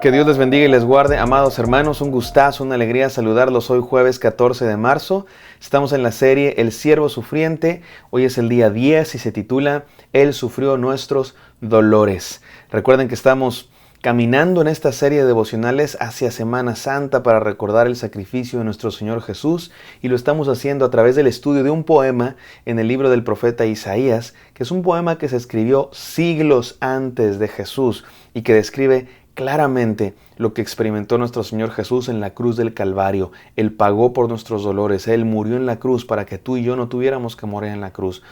Que Dios les bendiga y les guarde, amados hermanos, un gustazo, una alegría saludarlos hoy jueves 14 de marzo. Estamos en la serie El siervo sufriente, hoy es el día 10 y se titula Él sufrió nuestros dolores. Recuerden que estamos caminando en esta serie de devocionales hacia Semana Santa para recordar el sacrificio de nuestro Señor Jesús y lo estamos haciendo a través del estudio de un poema en el libro del profeta Isaías, que es un poema que se escribió siglos antes de Jesús y que describe claramente lo que experimentó nuestro Señor Jesús en la cruz del Calvario. Él pagó por nuestros dolores, Él murió en la cruz para que tú y yo no tuviéramos que morir en la cruz.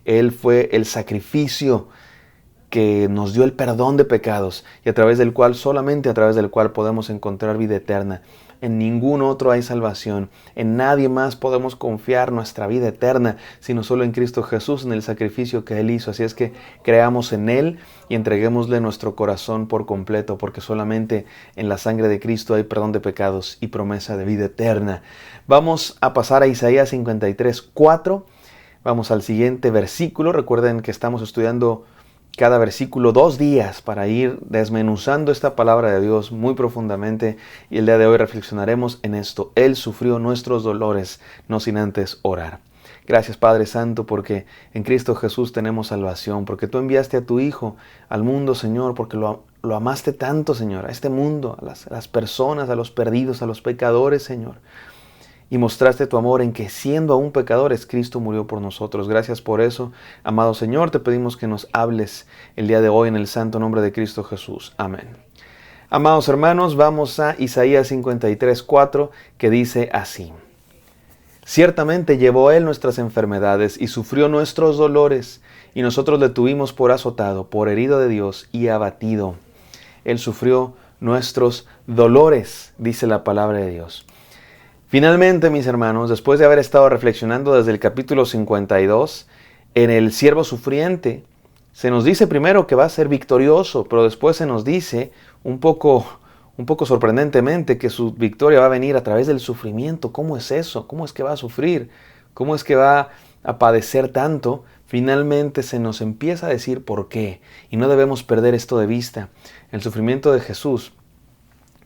Él fue el sacrificio que nos dio el perdón de pecados y solamente a través del cual podemos encontrar vida eterna. En ningún otro hay salvación, en nadie más podemos confiar nuestra vida eterna, sino solo en Cristo Jesús, en el sacrificio que Él hizo. Así es que creamos en Él y entreguémosle nuestro corazón por completo, porque solamente en la sangre de Cristo hay perdón de pecados y promesa de vida eterna. Vamos a pasar a Isaías 53:4. Vamos al siguiente versículo. Recuerden que estamos estudiando cada versículo 2 días para ir desmenuzando esta palabra de Dios muy profundamente, y el día de hoy reflexionaremos en esto. Él sufrió nuestros dolores, no sin antes orar. Gracias, Padre Santo, porque en Cristo Jesús tenemos salvación, porque tú enviaste a tu Hijo al mundo, Señor, porque lo amaste tanto, Señor, a este mundo, a las personas, a los perdidos, a los pecadores, Señor. Y mostraste tu amor en que, siendo aún pecadores, Cristo murió por nosotros. Gracias por eso, amado Señor. Te pedimos que nos hables el día de hoy en el santo nombre de Cristo Jesús. Amén. Amados hermanos, vamos a Isaías 53:4, que dice así: Ciertamente llevó Él nuestras enfermedades y sufrió nuestros dolores, y nosotros le tuvimos por azotado, por herido de Dios y abatido. Él sufrió nuestros dolores, dice la palabra de Dios. Finalmente, mis hermanos, después de haber estado reflexionando desde el capítulo 52 en el siervo sufriente, se nos dice primero que va a ser victorioso, pero después se nos dice un poco sorprendentemente que su victoria va a venir a través del sufrimiento. ¿Cómo es eso? ¿Cómo es que va a sufrir? ¿Cómo es que va a padecer tanto? Finalmente se nos empieza a decir por qué, y no debemos perder esto de vista. El sufrimiento de Jesús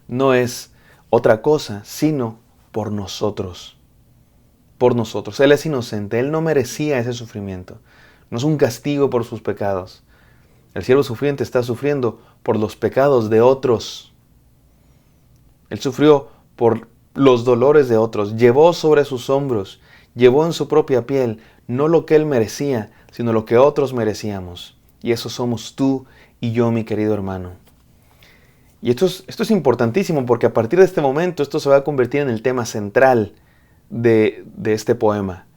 no es otra cosa, sino por nosotros. Por nosotros. Él es inocente. Él no merecía ese sufrimiento. No es un castigo por sus pecados. El siervo sufriente está sufriendo por los pecados de otros. Él sufrió por los dolores de otros. Llevó sobre sus hombros, llevó en su propia piel, no lo que él merecía, sino lo que otros merecíamos. Y eso somos tú y yo, mi querido hermano. Y esto es importantísimo, porque a partir de este momento esto se va a convertir en el tema central de este poema.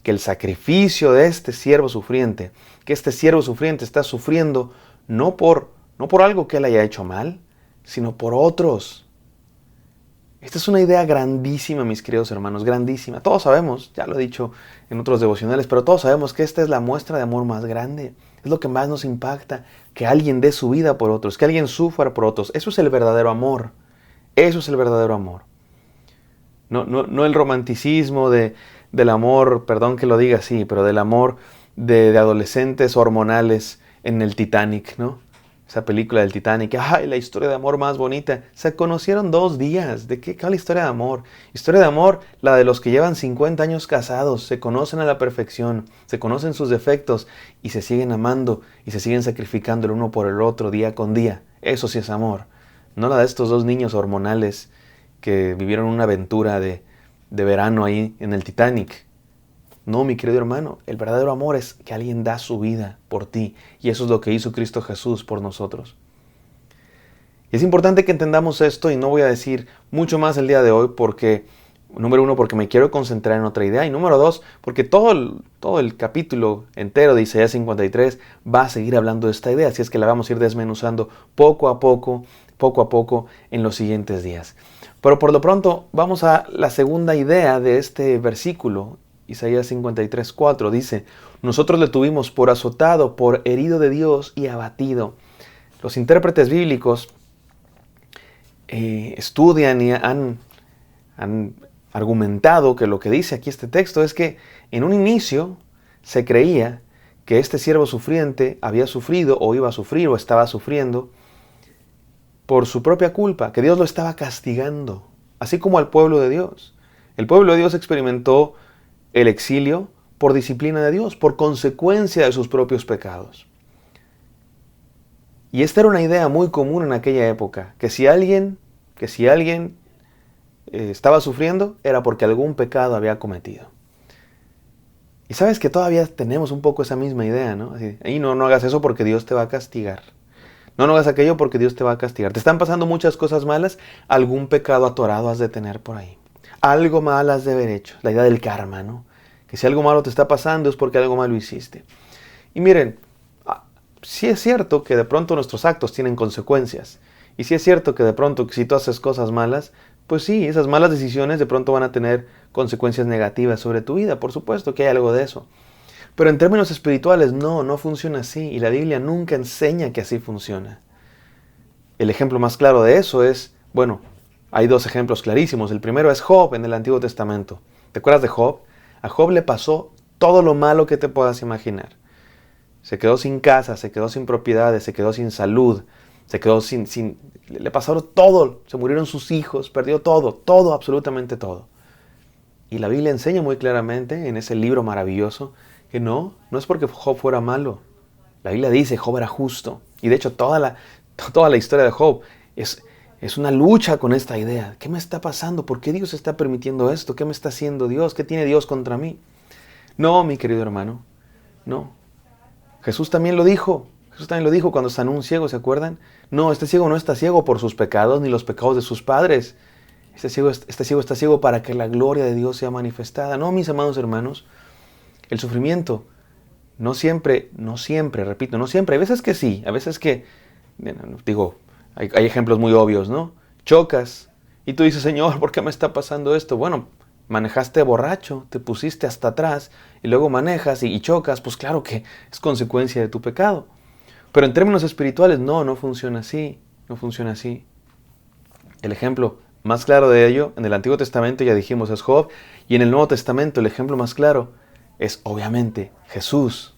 Que el sacrificio de este siervo sufriente, que este siervo sufriente está sufriendo no por algo que él haya hecho mal, sino por otros. Esta es una idea grandísima, mis queridos hermanos, grandísima. Todos sabemos, ya lo he dicho en otros devocionales, pero todos sabemos que esta es la muestra de amor más grande. Es lo que más nos impacta, que alguien dé su vida por otros, que alguien sufra por otros. Eso es el verdadero amor. Eso es el verdadero amor. No el romanticismo del amor, perdón que lo diga así, pero del amor de adolescentes hormonales en el Titanic, ¿no? Esa película del Titanic. ¡Ay, la historia de amor más bonita! Se conocieron 2 días. ¿De qué? ¿Cuál es la historia de amor? Historia de amor, la de los que llevan 50 años casados. Se conocen a la perfección, se conocen sus defectos y se siguen amando y se siguen sacrificando el uno por el otro día con día. Eso sí es amor. No la de estos 2 niños hormonales que vivieron una aventura de verano ahí en el Titanic. No, mi querido hermano, el verdadero amor es que alguien da su vida por ti. Y eso es lo que hizo Cristo Jesús por nosotros. Y es importante que entendamos esto, y no voy a decir mucho más el día de hoy porque, número 1, porque me quiero concentrar en otra idea. Y número 2, porque todo el capítulo entero de Isaías 53 va a seguir hablando de esta idea. Así es que la vamos a ir desmenuzando poco a poco en los siguientes días. Pero por lo pronto vamos a la segunda idea de este versículo. Isaías 53:4 dice: Nosotros le tuvimos por azotado, por herido de Dios y abatido. Los intérpretes bíblicos estudian y han argumentado que lo que dice aquí este texto es que en un inicio se creía que este siervo sufriente había sufrido o iba a sufrir o estaba sufriendo por su propia culpa, que Dios lo estaba castigando, así como al pueblo de Dios. El pueblo de Dios experimentó el exilio por disciplina de Dios, por consecuencia de sus propios pecados. Y esta era una idea muy común en aquella época, que si alguien estaba sufriendo, era porque algún pecado había cometido. Y sabes que todavía tenemos un poco esa misma idea, ¿no? Así, no hagas eso porque Dios te va a castigar. No hagas aquello porque Dios te va a castigar. Te están pasando muchas cosas malas, algún pecado atorado has de tener por ahí. Algo mal has de haber hecho. La idea del karma, ¿no? Que si algo malo te está pasando es porque algo malo hiciste. Y miren, sí es cierto que de pronto nuestros actos tienen consecuencias. Y sí es cierto que de pronto si tú haces cosas malas, pues sí, esas malas decisiones de pronto van a tener consecuencias negativas sobre tu vida. Por supuesto que hay algo de eso. Pero en términos espirituales no funciona así. Y la Biblia nunca enseña que así funciona. El ejemplo más claro de eso es, hay dos ejemplos clarísimos. El primero es Job en el Antiguo Testamento. ¿Te acuerdas de Job? A Job le pasó todo lo malo que te puedas imaginar. Se quedó sin casa, se quedó sin propiedades, se quedó sin salud, se quedó le pasaron todo, se murieron sus hijos, perdió todo, absolutamente todo. Y la Biblia enseña muy claramente en ese libro maravilloso que no es porque Job fuera malo. La Biblia dice Job era justo. Y de hecho toda la historia de Job es una lucha con esta idea. ¿Qué me está pasando? ¿Por qué Dios está permitiendo esto? ¿Qué me está haciendo Dios? ¿Qué tiene Dios contra mí? No, mi querido hermano, no. Jesús también lo dijo. Jesús también lo dijo cuando sanó un ciego, ¿se acuerdan? No, este ciego no está ciego por sus pecados ni los pecados de sus padres. Este ciego está ciego para que la gloria de Dios sea manifestada. No, mis amados hermanos, el sufrimiento no siempre, repito, no siempre. Hay veces que sí, a veces que, hay ejemplos muy obvios, ¿no? Chocas y tú dices, Señor, ¿por qué me está pasando esto? Bueno, manejaste borracho, te pusiste hasta atrás y luego manejas y chocas, pues claro que es consecuencia de tu pecado. Pero en términos espirituales, no funciona así, no funciona así. El ejemplo más claro de ello, en el Antiguo Testamento ya dijimos es Job, y en el Nuevo Testamento el ejemplo más claro es obviamente Jesús.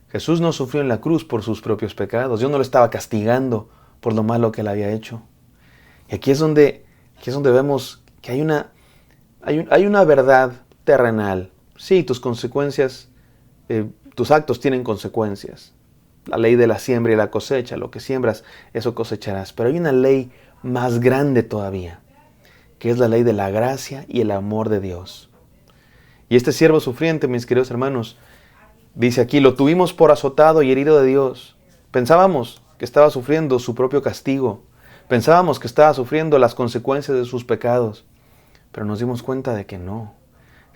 Jesús no sufrió en la cruz por sus propios pecados, Dios no lo estaba castigando por lo malo que él había hecho. Y aquí es donde vemos que hay una verdad terrenal. Sí, tus consecuencias, tus actos tienen consecuencias. La ley de la siembra y la cosecha, lo que siembras, eso cosecharás. Pero hay una ley más grande todavía, que es la ley de la gracia y el amor de Dios. Y este siervo sufriente, mis queridos hermanos, dice aquí, lo tuvimos por azotado y herido de Dios. Pensábamos que estaba sufriendo su propio castigo. Pensábamos que estaba sufriendo las consecuencias de sus pecados. Pero nos dimos cuenta de que no.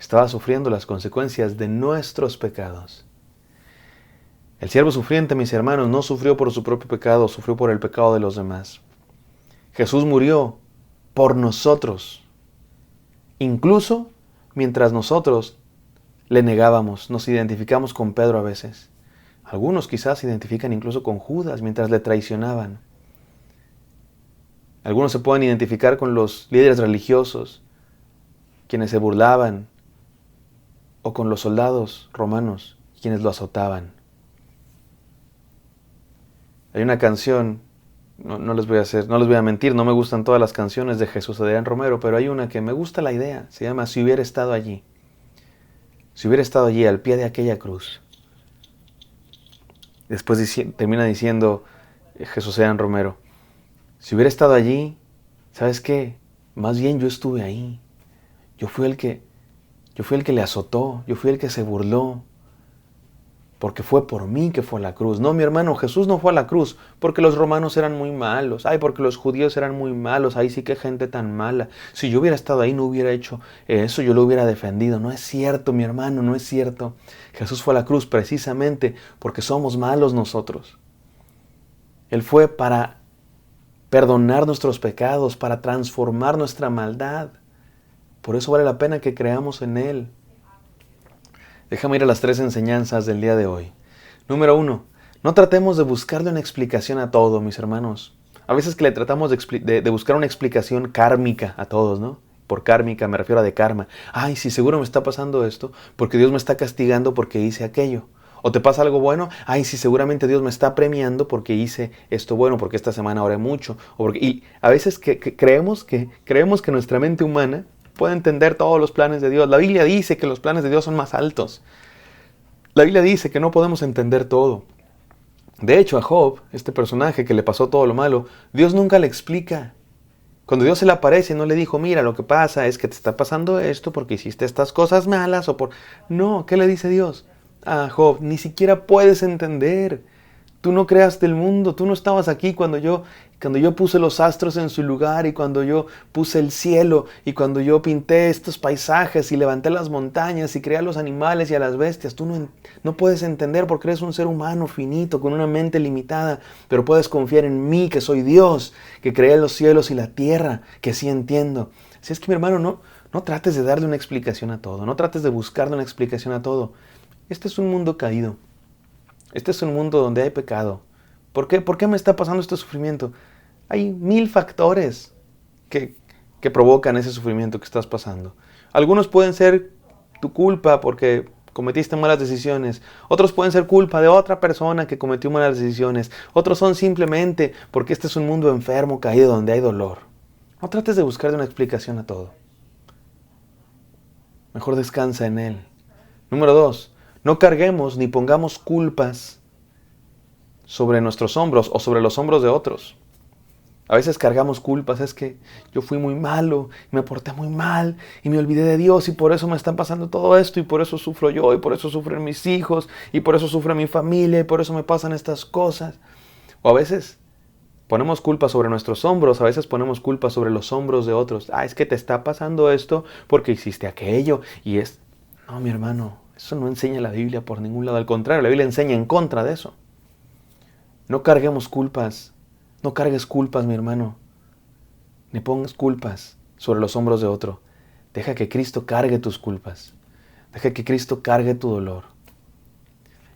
Estaba sufriendo las consecuencias de nuestros pecados. El siervo sufriente, mis hermanos, no sufrió por su propio pecado, sufrió por el pecado de los demás. Jesús murió por nosotros. Incluso mientras nosotros le negábamos, nos identificamos con Pedro a veces. Algunos quizás se identifican incluso con Judas mientras le traicionaban. Algunos se pueden identificar con los líderes religiosos, quienes se burlaban, o con los soldados romanos, quienes lo azotaban. Hay una canción, no les voy a mentir, no me gustan todas las canciones de Jesús Adrián Romero, pero hay una que me gusta la idea, se llama Si hubiera estado allí. Si hubiera estado allí, al pie de aquella cruz. Después termina diciendo Jesús Adrián Romero, si hubiera estado allí, ¿sabes qué? Más bien yo estuve ahí. Yo fui el que le azotó, yo fui el que se burló. Porque fue por mí que fue a la cruz. No, mi hermano, Jesús no fue a la cruz porque los romanos eran muy malos. Ay, porque los judíos eran muy malos. Ay, sí, qué gente tan mala. Si yo hubiera estado ahí, no hubiera hecho eso, yo lo hubiera defendido. No es cierto, mi hermano, no es cierto. Jesús fue a la cruz precisamente porque somos malos nosotros. Él fue para perdonar nuestros pecados, para transformar nuestra maldad. Por eso vale la pena que creamos en Él. Déjame ir a las 3 enseñanzas del día de hoy. Número 1. No tratemos de buscarle una explicación a todo, mis hermanos. A veces que le tratamos de buscar una explicación kármica a todos, ¿no? Por kármica me refiero a de karma. Ay, sí, seguro me está pasando esto porque Dios me está castigando porque hice aquello. ¿O te pasa algo bueno? Ay, sí, seguramente Dios me está premiando porque hice esto bueno, porque esta semana oré mucho. Y a veces creemos que nuestra mente humana puede entender todos los planes de Dios. La Biblia dice que los planes de Dios son más altos. La Biblia dice que no podemos entender todo. De hecho, a Job, este personaje que le pasó todo lo malo, Dios nunca le explica. Cuando Dios se le aparece, no le dijo, mira, lo que pasa es que te está pasando esto porque hiciste estas cosas malas o por... No, ¿qué le dice Dios? Ah, Job, ni siquiera puedes entender. Tú no creaste el mundo, tú no estabas aquí cuando yo puse los astros en su lugar y cuando yo puse el cielo y cuando yo pinté estos paisajes y levanté las montañas y creé a los animales y a las bestias. Tú no puedes entender porque eres un ser humano finito, con una mente limitada, pero puedes confiar en mí, que soy Dios, que creé los cielos y la tierra, que sí entiendo. Así es que mi hermano, no trates de darle una explicación a todo, no trates de buscarle una explicación a todo. Este es un mundo caído. Este es un mundo donde hay pecado. ¿Por qué me está pasando este sufrimiento? Hay 1000 factores que provocan ese sufrimiento que estás pasando. Algunos pueden ser tu culpa porque cometiste malas decisiones. Otros pueden ser culpa de otra persona que cometió malas decisiones. Otros son simplemente porque este es un mundo enfermo, caído, donde hay dolor. No trates de buscar una explicación a todo. Mejor descansa en Él. Número 2. No carguemos ni pongamos culpas sobre nuestros hombros o sobre los hombros de otros. A veces cargamos culpas, es que yo fui muy malo, me porté muy mal y me olvidé de Dios y por eso me está pasando todo esto y por eso sufro yo y por eso sufren mis hijos y por eso sufre mi familia y por eso me pasan estas cosas. O a veces ponemos culpa sobre nuestros hombros, a veces ponemos culpa sobre los hombros de otros. Ah, es que te está pasando esto porque hiciste aquello y es... No, mi hermano, eso no enseña la Biblia por ningún lado. Al contrario, la Biblia enseña en contra de eso. No carguemos culpas. No cargues culpas, mi hermano. Ni pongas culpas sobre los hombros de otro. Deja que Cristo cargue tus culpas. Deja que Cristo cargue tu dolor.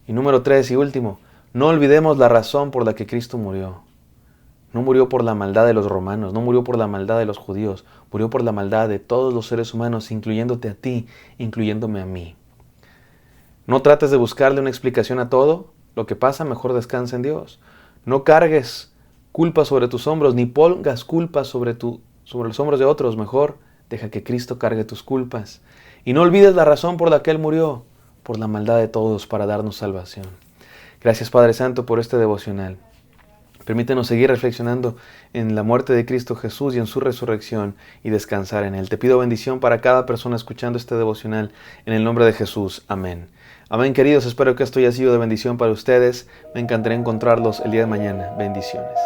Y número 3 y último, no olvidemos la razón por la que Cristo murió. No murió por la maldad de los romanos, no murió por la maldad de los judíos, murió por la maldad de todos los seres humanos, incluyéndote a ti, incluyéndome a mí. No trates de buscarle una explicación a todo lo que pasa, mejor descansa en Dios. No cargues culpa sobre tus hombros, ni pongas culpa sobre los hombros de otros, mejor deja que Cristo cargue tus culpas. Y no olvides la razón por la que Él murió, por la maldad de todos, para darnos salvación. Gracias, Padre Santo, por este devocional. Permítenos seguir reflexionando en la muerte de Cristo Jesús y en su resurrección y descansar en Él. Te pido bendición para cada persona escuchando este devocional en el nombre de Jesús. Amén. Amén, queridos. Espero que esto haya sido de bendición para ustedes. Me encantaría encontrarlos el día de mañana. Bendiciones.